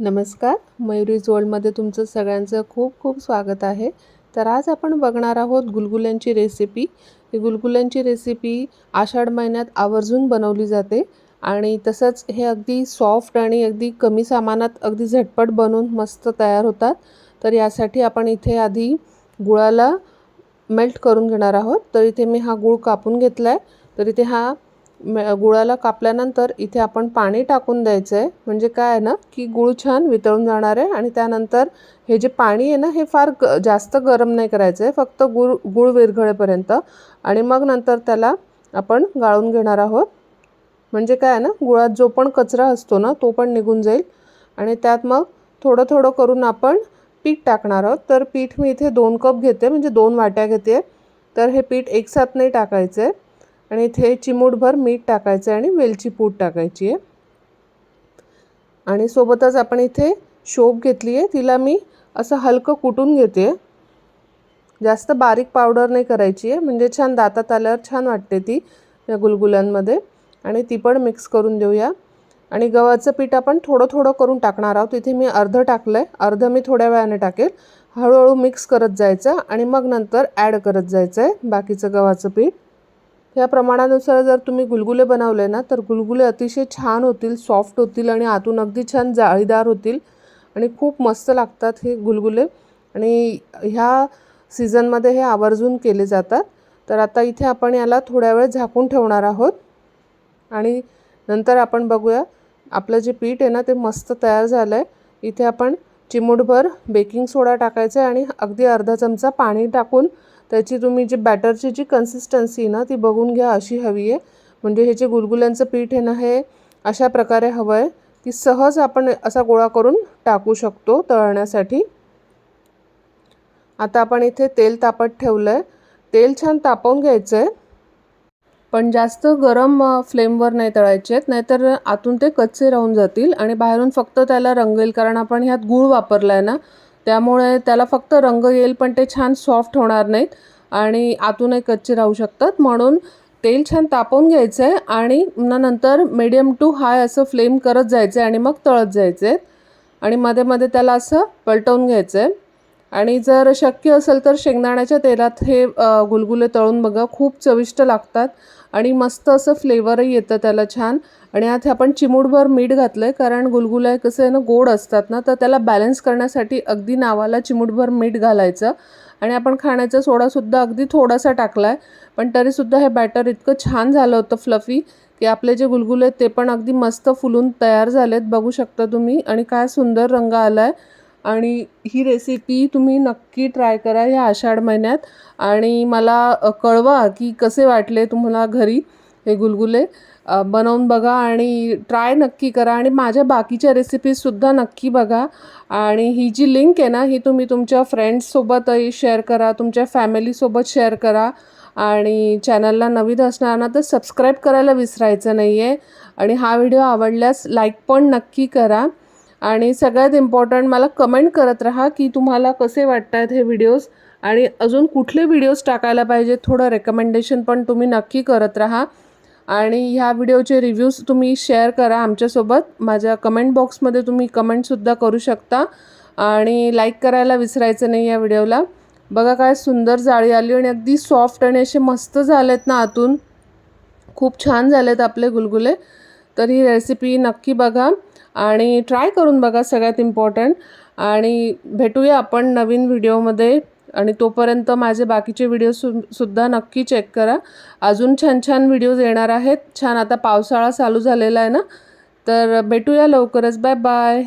नमस्कार, मयुरीज वर्ल्डमध्ये तुमचं सगळ्यांचं खूप खूप स्वागत आहे। तर आज आपण बघणार आहोत गुलगुल्यांची रेसिपी। ही गुलगुल्यांची रेसिपी आषाढ महिन्यात आवर्जून बनवली जाते आणि तसंच हे अगदी सॉफ्ट आणि अगदी कमी सामानात अगदी झटपट बनून मस्त तयार होतात। तर यासाठी आपण इथे आधी गुळाला मेल्ट करून घेणार आहोत। तर इथे मी हा गुळ कापून घेतलाय। तर इथे हा गुळाला कापल्यानंतर इथे आपण पाणी टाकून द्यायचं आहे, म्हणजे काय आहे ना की गुळ छान वितळून जाणार आहे। आणि त्यानंतर हे जे पाणी आहे ना हे फार जास्त गरम नाही करायचं आहे, फक्त गुळ विरघळेपर्यंत। आणि मग नंतर त्याला आपण गाळून घेणार आहोत, म्हणजे काय आहे ना गुळात जो पण कचरा असतो ना तो पण निघून जाईल। आणि त्यात मग थोडं थोडं करून आपण पीठ टाकणार आहोत। तर पीठ मी इथे 2 कप घेते, म्हणजे 2 वाट्या घेते। तर हे पीठ एकसाथ नाही टाकायचं आहे आणि इथे चिमूटभर मीठ टाकायचं आणि वेलची पूड टाकायची आहे। आणि सोबतच आपण इथे शोप घेतली आहे, तिला मी असं हलकं कुटून घेते, जास्त बारीक पावडर नाही करायची आहे, म्हणजे छान दातात आल्यावर छान वाटते ती या गुलगुल्यांमध्ये। आणि ती पण मिक्स करून देऊया। आणि गव्हाचं पीठ आपण थोडं थोडं करून टाकणार आहोत। इथे मी अर्ध टाकलंय, अर्ध मी थोड्या वेळाने टाकेल। हळूहळू मिक्स करत जायचं आणि मग नंतर ॲड करत जायचं आहे बाकीचं गव्हाचं पीठ। या प्रमाणानुसार जर तुम्ही गुलगुले बनवले ना तर गुलगुले अतिशय छान होतील, सॉफ्ट होतील आणि आतून अगदी छान जाळीदार होतील आणि खूप मस्त लागतात हे गुलगुले। आणि ह्या सीझनमध्ये हे आवर्जून केले जातात। तर आता इथे आपण याला थोड्या वेळ झाकून ठेवणार आहोत आणि नंतर आपण बघूया आपलं जे पीठ आहे ना ते मस्त तयार झालं आहे। इथे आपण चिमूटभर बेकिंग सोडा टाकायचा आहे आणि अगदी अर्धा चमचा पाणी टाकून त्याची तुम्ही जी बॅटरची जी कन्सिस्टन्सी ना ती बघून घ्या, अशी हवी आहे। म्हणजे हे जे गुलगुल्यांचं पीठ आहे ना हे अशा प्रकारे हवं आहे की सहज आपण असा गोळा करून टाकू शकतो तळण्यासाठी। आता आपण इथे तेल तापत ठेवलं आहे, तेल छान तापवून घ्यायचं आहे, पण जास्त गरम फ्लेमवर नाही तळायचे आहेत, नाहीतर आतून ते कच्चे राहून जातील आणि बाहेरून फक्त त्याला रंग येईल, कारण आपण ह्यात गूळ वापरला आहे ना, त्यामुळे त्याला फक्त रंग येईल पण ते छान सॉफ्ट होणार नाहीत आणि आतूनही कच्चे राहू शकतात। म्हणून तेल छान तापवून घ्यायचं आहे आणि नंतर मीडियम टू हाय असं फ्लेम करत जायचं आहे आणि मग तळत जायचं आहे आणि मध्ये मध्ये त्याला असं पलटवून घ्यायचं आहे। आणि जर शक्य असेल तर शेंगदाण्याच्या तेलात हे गुलगुले तळून बघा, खूप चविष्ट लागतात आणि मस्त असं फ्लेवरही येतं त्याला छान। आणि यात आपण चिमूटभर मीठ घातलं आहे, कारण गुलगुले कसं आहे ना गोड असतात ना, तर त्याला बॅलन्स करण्यासाठी अगदी नावाला चिमूटभर मीठ घालायचं। आणि आपण खाण्याचा सोडासुद्धा अगदी थोडासा टाकला आहे, पण तरीसुद्धा हे बॅटर इतकं छान झालं होतं फ्लफी की आपले जे गुलगुले आहेत ते पण अगदी मस्त फुलून तयार झालेत, बघू शकता तुम्ही। आणि काय सुंदर रंग आला आहे। आणि ही रेसिपी तुम्ही नक्की ट्राय करा ह्या आषाढ महिन्यात आणि मला कळवा की कसे वाटले तुम्हाला घरी हे गुलगुले। बनवून बघा आणि ट्राय नक्की करा आणि माझ्या बाकीच्या रेसिपीजसुद्धा नक्की बघा। आणि ही जी लिंक आहे ना ही तुम्ही तुमच्या फ्रेंड्ससोबतही शेअर करा, तुमच्या फॅमिलीसोबत शेअर करा आणि चॅनलला नवीन असणार ना तर सबस्क्राईब करायला विसरायचं नाही आहे। आणि हा व्हिडिओ आवडल्यास लाईक पण नक्की करा आणि सगळ्यात इम्पॉर्टंट मला कमेंट करत राहा की तुम्हाला कसे वाटतात हे व्हिडिओज आणि अजून कुठले व्हिडिओज टाकायला पाहिजे, थोडं रेकमेंडेशन पण तुम्ही नक्की करत राहा। आणि ह्या व्हिडिओचे रिव्ह्यूज तुम्ही शेअर करा आमच्यासोबत, माझ्या कमेंट बॉक्समध्ये तुम्ही कमेंटसुद्धा करू शकता आणि लाईक करायला विसरायचं नाही या व्हिडिओला। बघा काय सुंदर जाळी आली आणि अगदी सॉफ्ट आणि असे मस्त झालेत ना आतून, खूप छान झालेत आपले गुलगुले। तर ही रेसिपी नक्की बघा आणि ट्राय करून बघा सगळ्यात इम्पॉर्टंट। आणि भेटूया आपण नवीन व्हिडिओमध्ये आणि तोपर्यंत माझे बाकीचे व्हिडिओसुद्धा नक्की चेक करा, अजून छान छान व्हिडिओज येणार आहेत। छान आता पावसाळा चालू झालेला आहे ना, तर भेटूया लवकरच, बाय बाय।